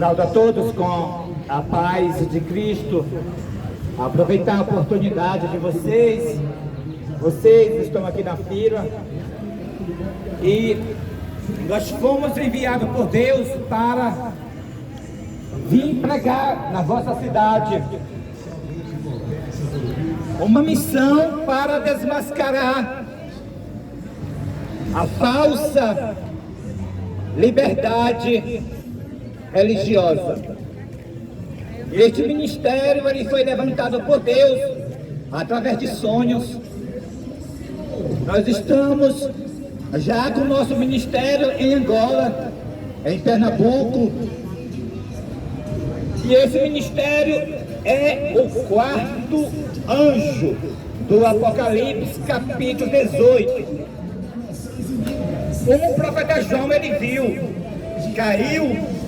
Saúdo a todos com a paz de Cristo. Aproveitar a oportunidade de vocês estão aqui na fila e nós fomos enviados por Deus para vir pregar na vossa cidade uma missão para desmascarar a falsa liberdade religiosa. Este ministério ele foi levantado por Deus através de sonhos. Nós estamos já com o nosso ministério em Angola, em Pernambuco, e esse ministério é o quarto anjo do Apocalipse, capítulo 18. Como o profeta João ele viu, caiu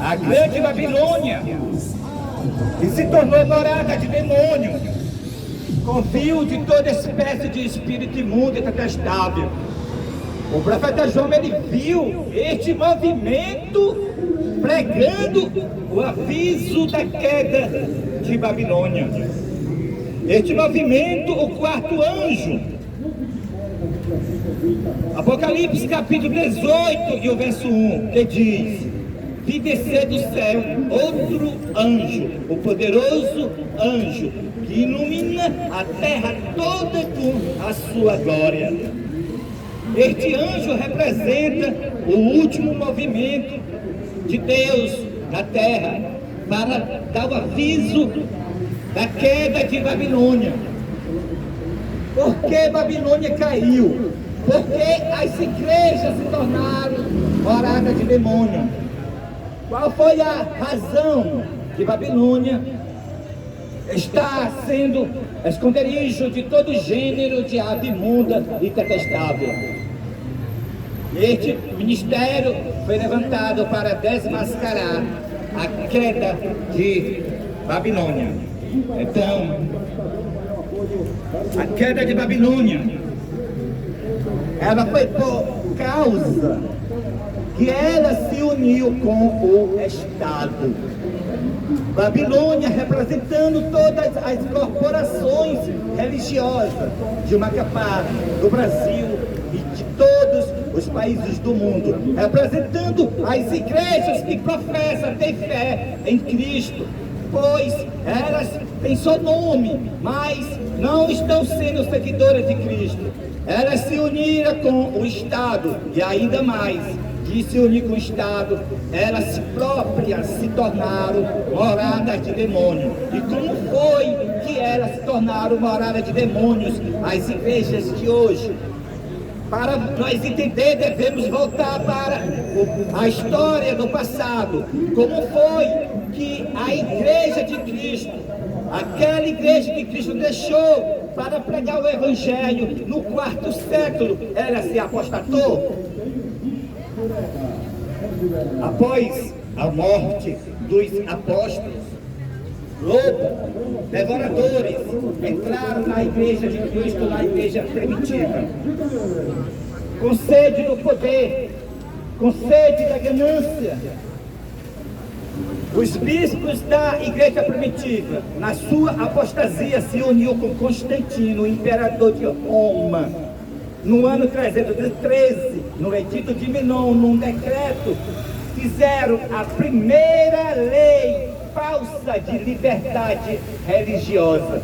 a grande Babilônia e se tornou morada de demônio, confio de toda espécie de espírito imundo e detestável. O profeta João ele viu este movimento pregando o aviso da queda de Babilônia. Este movimento, o quarto anjo, Apocalipse capítulo 18 e o verso 1, que diz: vi descer do céu outro anjo, o poderoso anjo, que ilumina a terra toda com a sua glória. Este anjo representa o último movimento de Deus na terra para dar o aviso da queda de Babilônia. Por que Babilônia caiu? Porque as igrejas se tornaram morada de demônio. Qual foi a razão que Babilônia está sendo esconderijo de todo gênero de ave imunda e detestável? Este ministério foi levantado para desmascarar a queda de Babilônia. Então, a queda de Babilônia, ela foi por causa que ela se uniu com o Estado. Babilônia representando todas as corporações religiosas de Macapá, do Brasil e de todos os países do mundo, representando as igrejas que professam ter fé em Cristo, pois elas têm seu nome, mas não estão sendo seguidoras de Cristo. Elas se uniram com o Estado e ainda mais, de se unir com o Estado, elas próprias se tornaram moradas de demônio. E como foi que elas se tornaram moradas de demônios, as igrejas de hoje? Para nós entender, devemos voltar para a história do passado. Como foi que a igreja de Cristo, aquela igreja que Cristo deixou para pregar o Evangelho no quarto século, ela se apostatou? Após a morte dos apóstolos, lobos, devoradores entraram na igreja de Cristo, na igreja primitiva, com sede do poder, com sede da ganância. Os bispos da igreja primitiva, na sua apostasia, se uniu com Constantino, o imperador de Roma, no ano 313, no edito de Minon, num decreto, fizeram a primeira lei falsa de liberdade religiosa.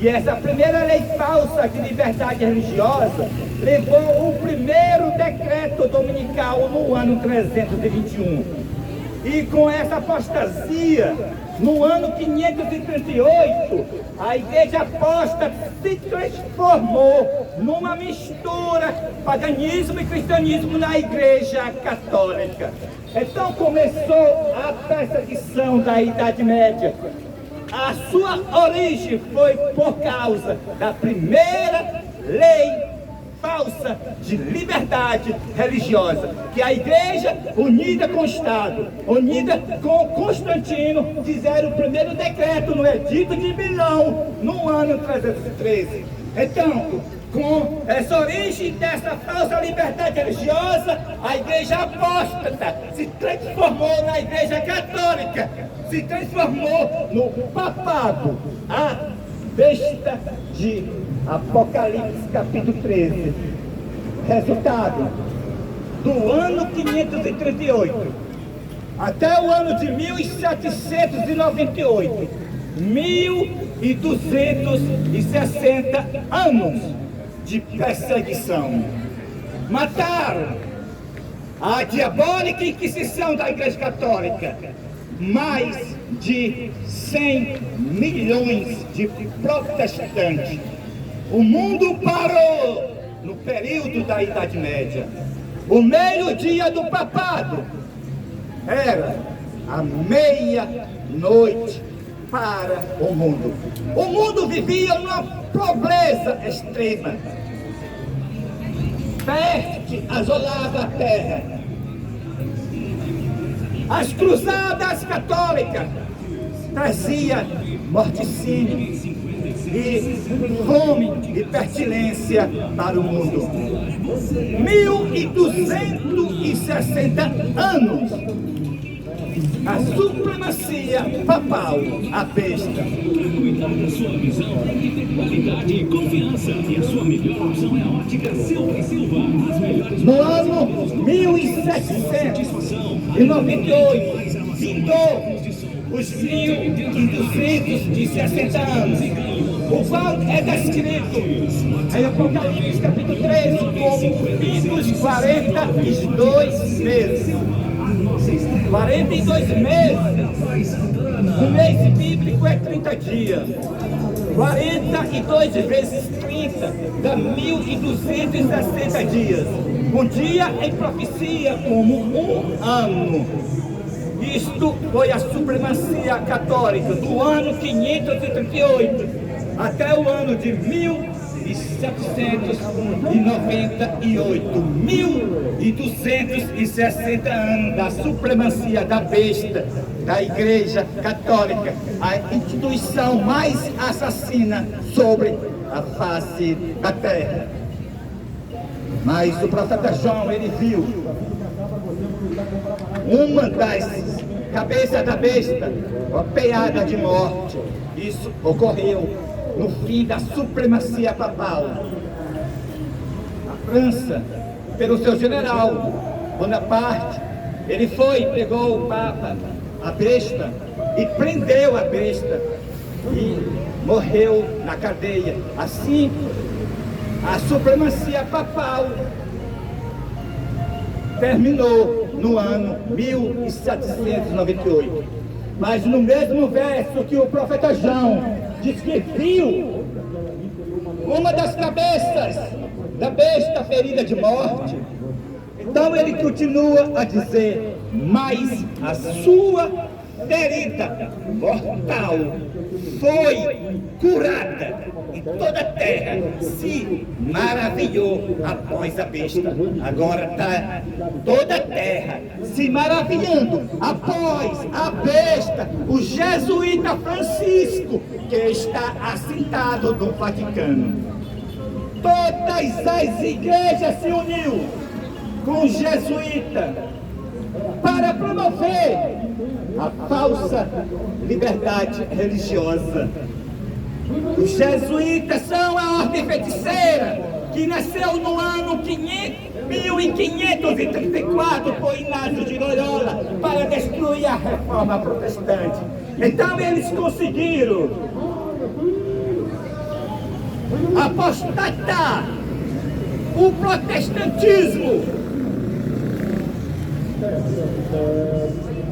E essa primeira lei falsa de liberdade religiosa levou o primeiro decreto dominical no ano 321. E com essa apostasia, no ano 538, a igreja apóstata se transformou numa mistura paganismo e cristianismo na igreja católica. Então começou a perseguição da Idade Média. A sua origem foi por causa da primeira lei falsa de liberdade religiosa, que a igreja, unida com o Estado, unida com Constantino, fizeram o primeiro decreto no edito de Milão, no ano 313. Então, Com essa origem dessa falsa liberdade religiosa, a igreja apóstata se transformou na igreja católica, se transformou no papado, a besta de Apocalipse capítulo 13. Resultado, do ano 538 até o ano de 1798, 1260 anos de perseguição. Mataram a diabólica Inquisição da Igreja Católica mais de 100 milhões de protestantes. O mundo parou no período da Idade Média. O meio-dia do papado era a meia-noite para o mundo. O mundo vivia numa pobreza extrema. Peste assolava a terra. As cruzadas católicas traziam morticínio e fome e pestilência para o mundo. 1260 anos. A supremacia papal, a besta. No ano 1798, findou os 1260 anos, o qual é descrito em Apocalipse capítulo 13 como o fim dos 42 meses. 42 meses. O mês bíblico é 30 dias. 42 vezes 30 dá 1260 dias. Um dia em profecia como um ano. Isto foi a supremacia católica do ano 538 até o ano de 1798, 1260 anos da supremacia da besta, da Igreja Católica, a instituição mais assassina sobre a face da terra. Mas o profeta João, ele viu uma das cabeças da besta, golpeada de morte. Isso ocorreu no fim da supremacia papal. A França, pelo seu general Bonaparte, ele pegou o Papa, a besta, e prendeu a besta e morreu na cadeia. Assim, a supremacia papal terminou no ano 1798. Mas no mesmo verso que o profeta João diz que viu uma das cabeças da besta ferida de morte, então ele continua a dizer: mas a sua ferida mortal foi curada, e toda a terra se maravilhou após a besta. Agora está toda a terra se maravilhando após a besta, o jesuíta Francisco, que está assentado no Vaticano. Todas as igrejas se uniu com o jesuíta para promover a falsa liberdade religiosa. Os jesuítas são a ordem feiticeira que nasceu no ano 1534 por Inácio de Loyola para destruir a reforma protestante. Então eles conseguiram apostatar o protestantismo.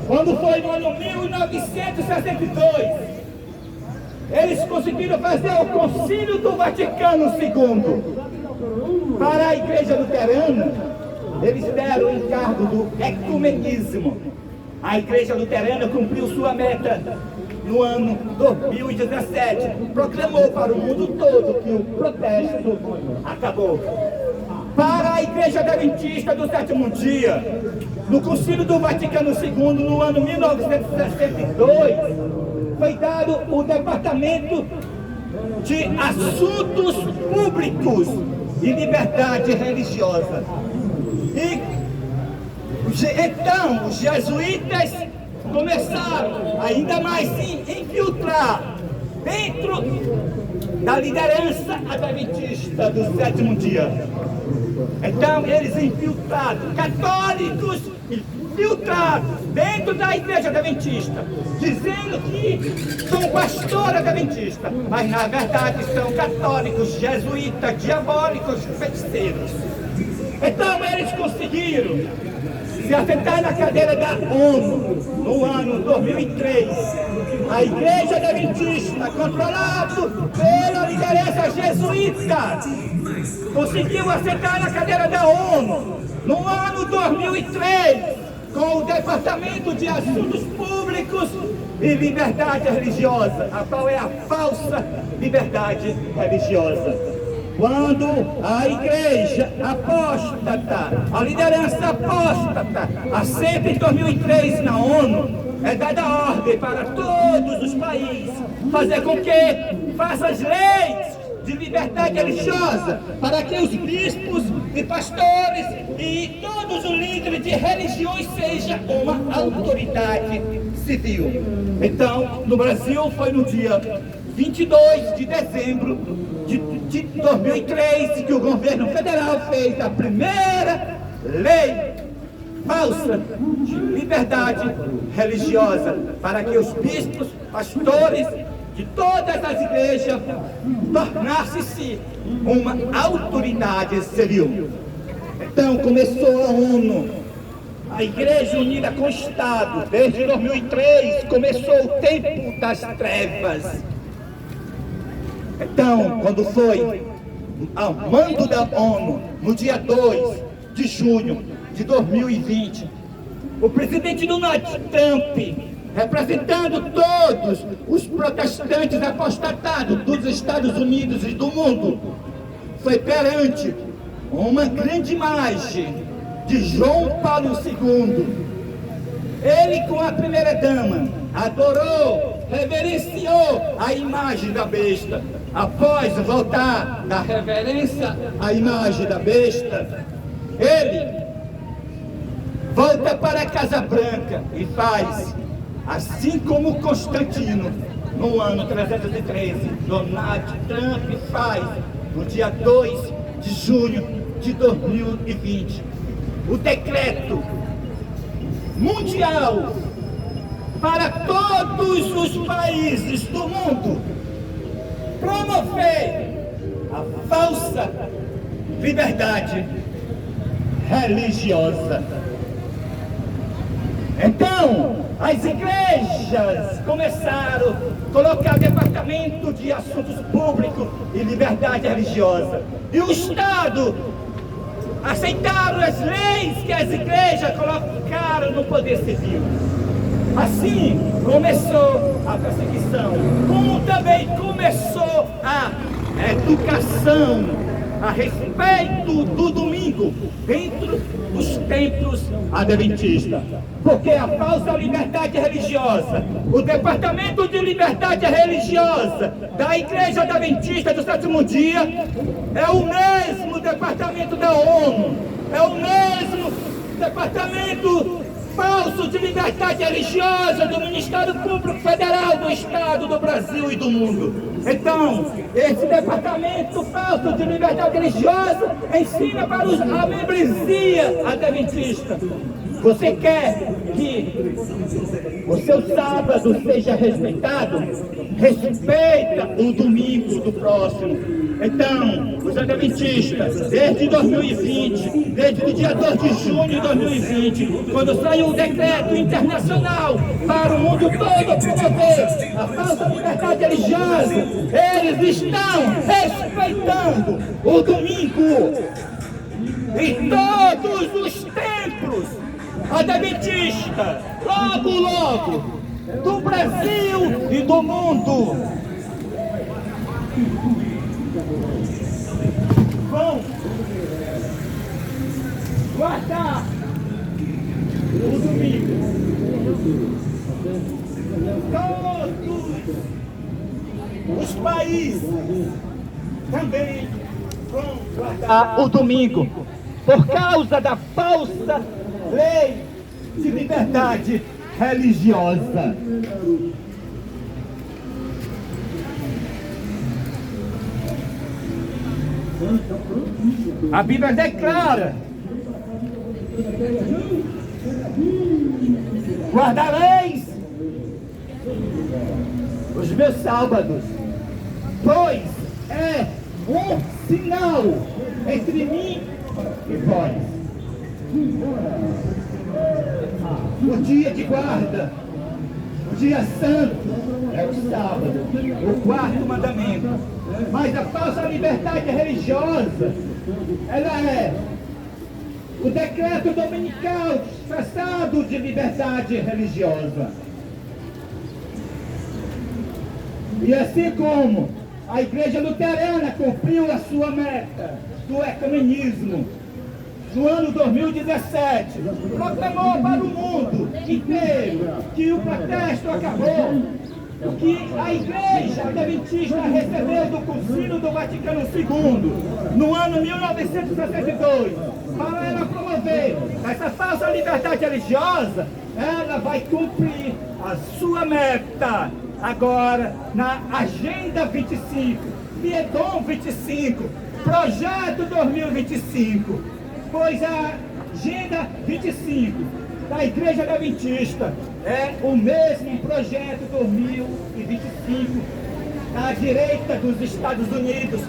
Quando foi no ano 1962, eles conseguiram fazer o Concílio do Vaticano II. Para a Igreja Luterana, eles deram o encargo do ecumenismo. A Igreja Luterana cumpriu sua meta no ano 2017. Proclamou para o mundo todo que o protesto acabou. Para a Igreja Adventista do Sétimo Dia, no Concílio do Vaticano II, no ano 1962, foi dado o Departamento de assuntos públicos e liberdade religiosa. E então os jesuítas começaram ainda mais se infiltrar dentro da liderança adventista do sétimo dia. Então eles infiltraram, católicos infiltrados dentro da igreja adventista, dizendo que são pastor adventista, mas na verdade são católicos, jesuítas, diabólicos, feiticeiros. Então eles conseguiram se assentar na cadeira da ONU no ano 2003. A igreja adventista, controlada pela liderança jesuíta, conseguiu assentar na cadeira da ONU no ano 2003 com o Departamento de Assuntos Públicos e Liberdade Religiosa, a qual é a falsa liberdade religiosa. Quando a igreja apóstata, a liderança apóstata, assenta em 2003 na ONU, é dada ordem para todos os países fazer com que façam as leis de liberdade religiosa, para que os bispos e pastores e todos os líderes de religiões sejam uma autoridade civil. Então, no Brasil foi no dia 22 de dezembro de 2003 que o governo federal fez a primeira lei falsa de liberdade religiosa, para que os bispos, pastores de todas as igrejas tornassem-se uma autoridade civil. Então começou a ONU, a Igreja Unida com o Estado, desde 2003 começou o tempo das trevas. Então, quando foi ao mando da ONU, no dia 2 de junho de 2020, o presidente Donald Trump, representando todos os protestantes apostatados dos Estados Unidos e do mundo, foi perante uma grande imagem de João Paulo II. Ele, com a primeira dama, adorou, reverenciou a imagem da besta. Após voltar da reverência à imagem da besta, ele volta para a Casa Branca e faz, assim como Constantino, no ano 313, Donald Trump faz, no dia 2 de junho de 2020, o decreto mundial para todos os países do mundo promover a falsa liberdade religiosa. Então, as igrejas começaram a colocar departamento de assuntos públicos e liberdade religiosa. E o Estado aceitaram as leis que as igrejas colocaram no poder civil. Assim começou a perseguição, como também começou a educação a respeito do domingo dentro dos templos adventistas. Porque a falsa liberdade religiosa, o Departamento de Liberdade Religiosa da Igreja Adventista do Sétimo Dia é o mesmo departamento da ONU, é o mesmo departamento falso de liberdade religiosa do Ministério Público Federal do Estado, do Brasil e do mundo. Então, esse departamento falso de liberdade religiosa ensina para a membresia adventista. Você quer que o seu sábado seja respeitado? Respeita o domingo do próximo. Então, os adventistas, desde 2020, desde o dia 2 de junho de 2020, quando saiu o decreto internacional para o mundo todo promover a falsa liberdade religiosa, eles estão respeitando o domingo. E todos os templos adventistas, logo, do Brasil e do mundo, vão guardar o domingo. Todos os países também vão guardar o domingo por causa da falsa lei de liberdade religiosa. A Bíblia declara: guardareis os meus sábados, pois é um sinal entre mim e vós. O dia de guarda, o dia santo, é o sábado, o quarto mandamento. Mas a falsa liberdade religiosa, ela é o decreto dominical disfarçado de liberdade religiosa. E assim como a Igreja Luterana cumpriu a sua meta do ecumenismo no ano 2017, proclamou para o mundo inteiro que o protesto acabou, que a Igreja Adventista recebeu do Concílio do Vaticano II, no ano 1962, para ela promover essa falsa liberdade religiosa. Ela vai cumprir a sua meta agora na Agenda 25, Liedon 25, Projeto 2025, pois a Agenda 25 da Igreja Adventista é o mesmo projeto 2025 da direita dos Estados Unidos,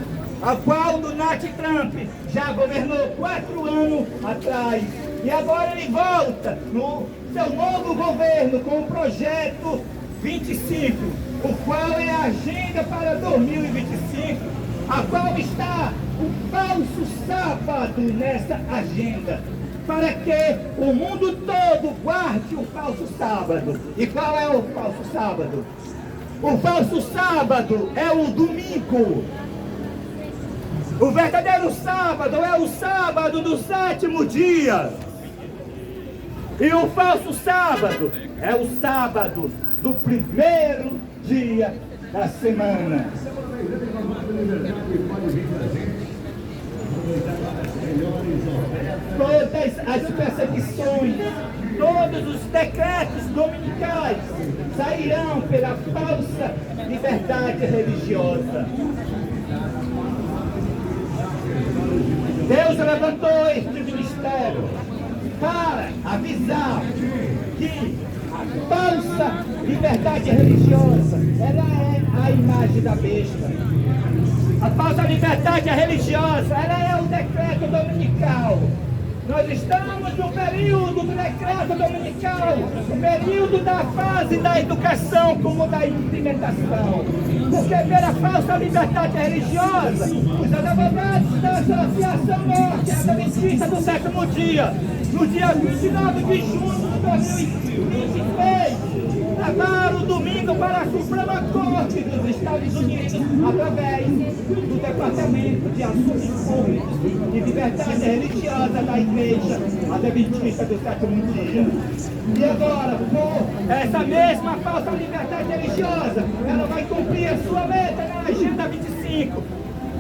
a qual Donald Trump já governou 4 anos atrás. E agora ele volta no seu novo governo com o projeto 25, o qual é a agenda para 2025, a qual está o falso sábado nessa agenda, para que o mundo todo guarde o falso sábado. E qual é o falso sábado? O falso sábado é o domingo. O verdadeiro sábado é o sábado do 7º dia. E o falso sábado é o sábado do 1º dia da semana. Todas as perseguições, todos os decretos dominicais sairão pela falsa liberdade religiosa. Deus levantou este ministério para avisar que a falsa liberdade religiosa, ela é a imagem da besta. A falsa liberdade religiosa, ela é o decreto dominical. Nós estamos no período do decreto dominical, no período da fase da educação como da implementação. Porque pela falsa liberdade religiosa, os advogados da Associação Norte Adventista do 7º dia, no dia 29 de junho de 2023, levaram o domingo para a Suprema Corte dos Estados Unidos, através do Departamento de Assuntos Públicos e Liberdade Religiosa da Igreja Adventista do 7º dia. E agora, com essa mesma falsa liberdade religiosa, ela vai cumprir a sua meta na Agenda 25.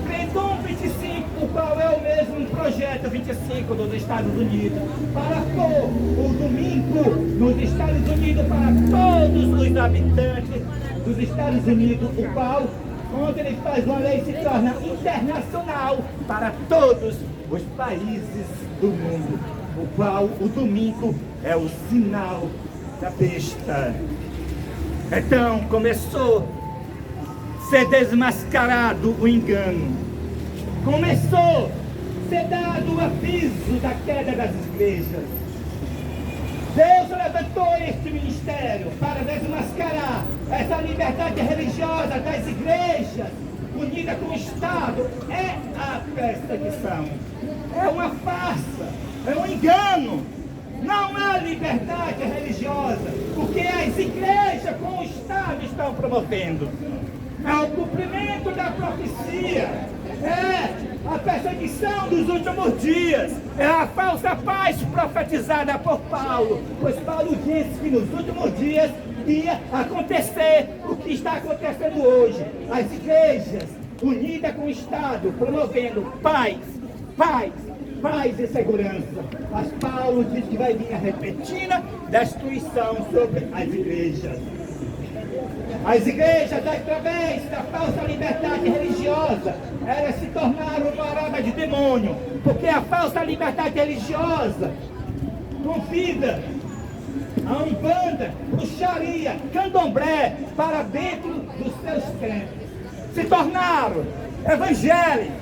Liedon 25, o qual é o mesmo projeto 25 dos Estados Unidos, para pôr o domingo nos Estados Unidos para todos os habitantes dos Estados Unidos, o qual, quando ele faz uma lei, se torna internacional para todos os países do mundo, o qual o domingo é o sinal da besta. Então começou a ser desmascarado o engano. Começou a ser dado o aviso da queda das igrejas. Deus levantou este ministério para desmascarar essa liberdade religiosa das igrejas, unida com o Estado. É a perseguição, é uma farsa, é um engano. Não é liberdade religiosa, porque as igrejas com o Estado estão promovendo. É o cumprimento da profecia, é a perseguição dos últimos dias, é a falsa paz profetizada por Paulo, pois Paulo disse que nos últimos dias dia acontecer o que está acontecendo hoje. As igrejas unidas com o Estado, promovendo paz e segurança. Mas Paulo diz que vai vir a repentina destruição sobre as igrejas. As igrejas, através da falsa liberdade religiosa, elas se tornaram morada de demônio, porque a falsa liberdade religiosa convida a Umbanda, bruxaria, candomblé para dentro dos seus templos. Se tornaram evangélicos,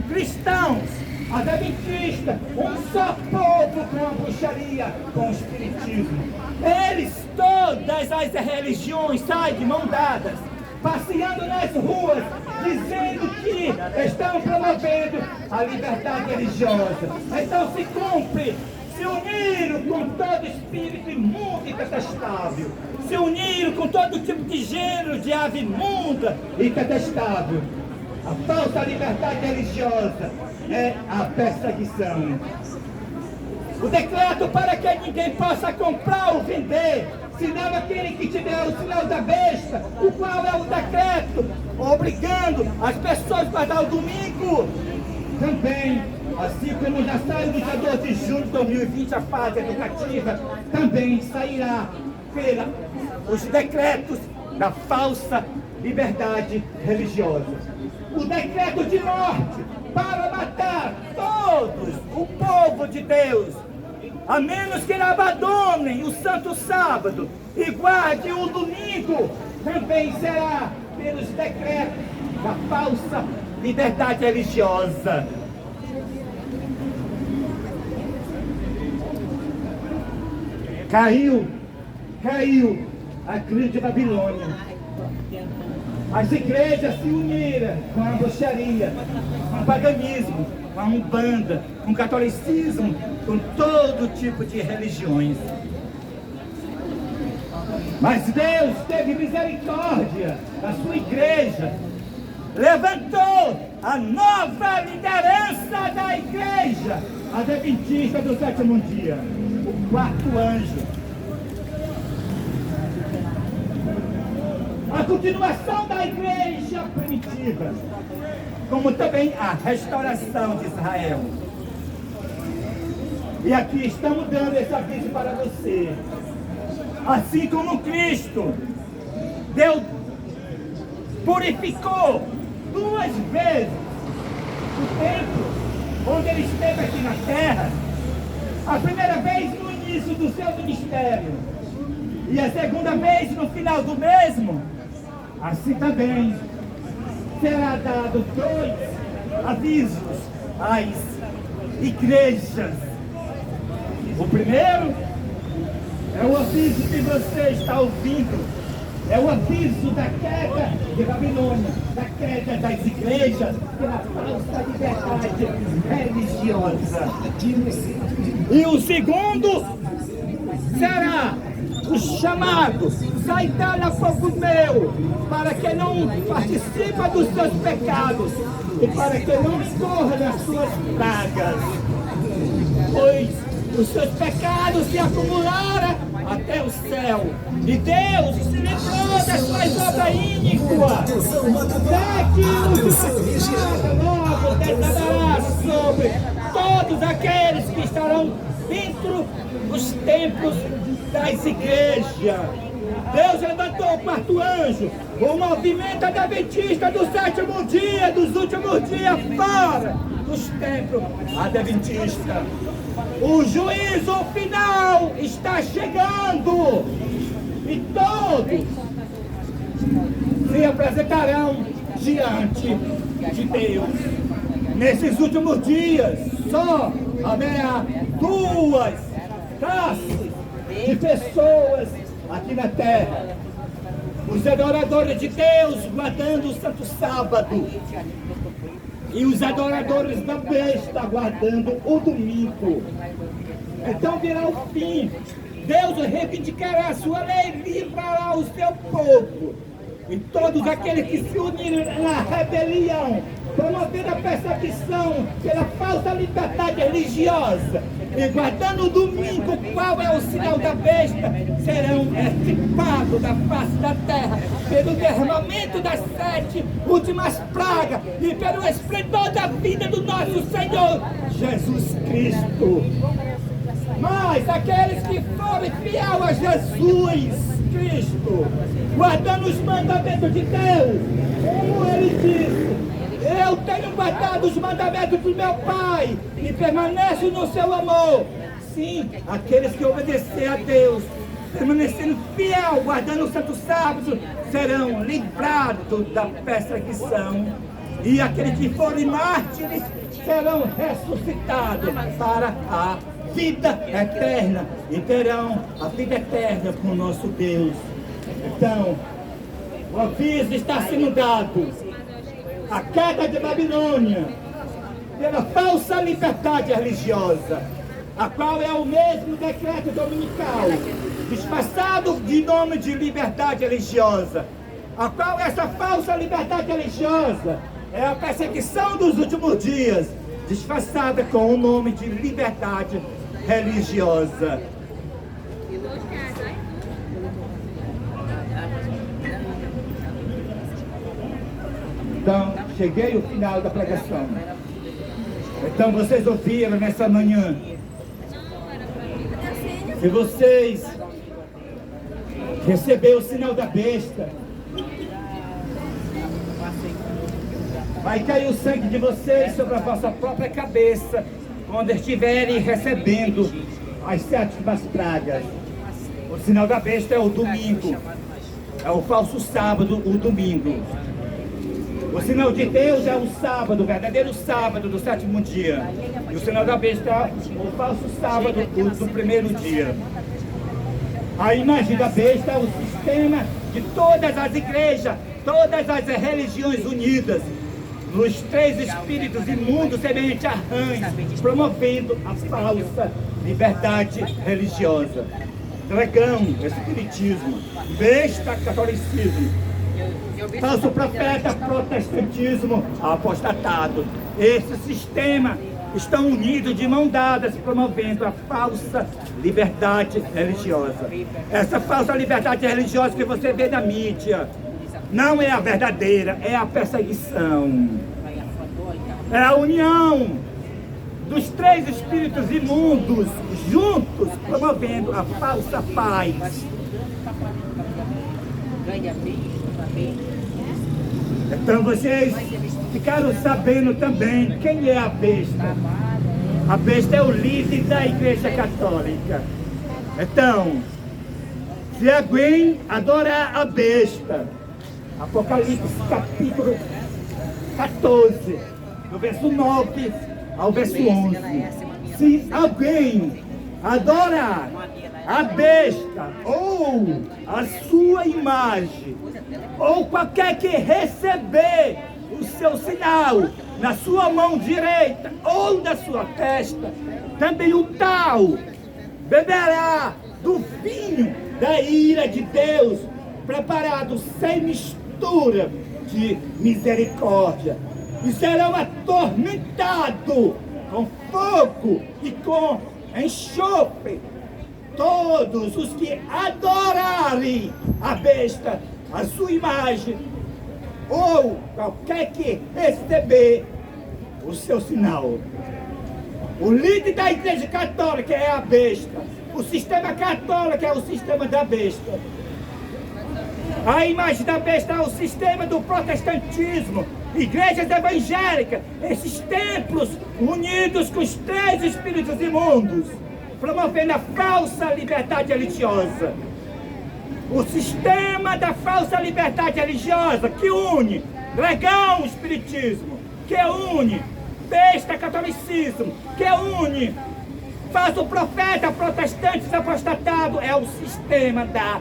cristãos, adventistas, um só povo com a bruxaria, com o espiritismo. Eles, todas as religiões, saem de mão dadas, passeando nas ruas, dizendo que estão promovendo a liberdade religiosa. Então se cumpre, se uniram com todo espírito imundo e detestável, se uniram com todo tipo de gênero de ave imunda e detestável. A falsa liberdade religiosa é a perseguição. O decreto para que ninguém possa comprar ou vender, senão aquele que tiver o sinal da besta, o qual é o decreto, obrigando as pessoas a guardar o domingo. Também, assim como já saiu no dia 12 de junho de 2020 a fase educativa, também sairá os decretos da falsa liberdade religiosa. O decreto de morte para matar todos o povo de Deus, a menos que abandonem o santo sábado e guardem o domingo, também será pelos decretos da falsa liberdade religiosa. Caiu a grande Babilônia. As igrejas se uniram com a bruxaria, com o paganismo, com a umbanda, com o catolicismo, com todo tipo de religiões. Mas Deus teve misericórdia da sua igreja, levantou a nova liderança da igreja, a adventista do sétimo dia, o quarto anjo. A continuação da igreja primitiva, como também a restauração de Israel. E aqui estamos dando esse aviso para você. Assim como Cristo purificou 2 vezes o templo onde ele esteve aqui na terra, a primeira vez no início do seu ministério e a segunda vez no final do mesmo, assim também será dado 2 avisos às igrejas. O primeiro é o aviso que você está ouvindo, é o aviso da queda de Babilônia, da queda das igrejas pela falsa liberdade religiosa. E o segundo será o chamado: sai dela fogo meu, para que não participe dos seus pecados e para que não corra das suas pragas, pois os seus pecados se acumularam até o céu, e Deus se livrou das suas obras íníquas. Logo descerá sobre todos aqueles que estarão dentro dos templos das igrejas. Deus levantou o quarto anjo, o movimento adventista do sétimo dia, dos últimos dias, fora dos templos adventistas. O juízo final está chegando e todos se apresentarão diante de Deus. Nesses últimos dias, só haverá 2 classes de pessoas aqui na terra: os adoradores de Deus guardando o santo sábado e os adoradores da besta guardando o domingo. Então virá o fim. Deus reivindicará a sua lei e livrará o seu povo. E todos aqueles que se unirem na rebelião, promovendo a perseguição pela falsa liberdade religiosa, e guardando o domingo, qual é o sinal da besta, serão extirpados da face da terra, pelo derramamento das 7 últimas pragas, e pelo esplendor da vida do nosso Senhor Jesus Cristo. Mas aqueles que forem fiel a Jesus Cristo, guardando os mandamentos de Deus, como ele disse, eu tenho guardado os mandamentos do meu Pai e permaneço no seu amor. Sim, aqueles que obedecerem a Deus, permanecendo fiel, guardando o santo sábado, serão livrados da perseguição. E aqueles que forem mártires serão ressuscitados para a vida eterna e terão a vida eterna com o nosso Deus. Então, o aviso está sendo dado: a queda de Babilônia pela falsa liberdade religiosa, a qual é o mesmo decreto dominical, disfarçado de nome de liberdade religiosa, a qual essa falsa liberdade religiosa é a perseguição dos últimos dias, disfarçada com o nome de liberdade religiosa. Então, cheguei ao final da pregação. Então, vocês ouviram nessa manhã. Se vocês receberam o sinal da besta, vai cair o sangue de vocês sobre a vossa própria cabeça, quando estiverem recebendo as 7 pragas. O sinal da besta é o domingo, é o falso sábado, o domingo. O sinal de Deus é o sábado, o verdadeiro sábado do 7º dia. E o sinal da besta é o falso sábado do primeiro dia. A imagem da besta é o sistema de todas as igrejas, todas as religiões unidas, nos 3 espíritos imundos semelhante a rãs, promovendo a falsa liberdade religiosa. Dragão, espiritismo; besta, catolicismo; falso profeta, protestantismo, apostatado. Esse sistema estão unidos de mão dadas, promovendo a falsa liberdade religiosa. Essa falsa liberdade religiosa que você vê na mídia não é a verdadeira, é a perseguição. É a união dos 3 espíritos imundos juntos, promovendo a falsa paz. Então vocês ficaram sabendo também quem é a besta. A besta é o líder da Igreja Católica. Então, se alguém adorar a besta, Apocalipse capítulo 14, do verso 9 ao verso 11. Se alguém adorar a besta ou a sua imagem, ou qualquer que receber o seu sinal na sua mão direita ou na sua testa, também o tal beberá do vinho da ira de Deus, preparado sem mistura de misericórdia, e serão atormentados com fogo e com enxofre todos os que adorarem a besta, a sua imagem, ou qualquer que receber o seu sinal. O líder da Igreja Católica é a besta. O sistema católico é o sistema da besta. A imagem da besta é o sistema do protestantismo. Igrejas evangélicas, esses templos unidos com os 3 espíritos imundos, promovendo a falsa liberdade religiosa. O sistema da falsa liberdade religiosa que une dragão, espiritismo, que une besta, catolicismo, que une falso profeta, protestantes, apostatado, é o sistema da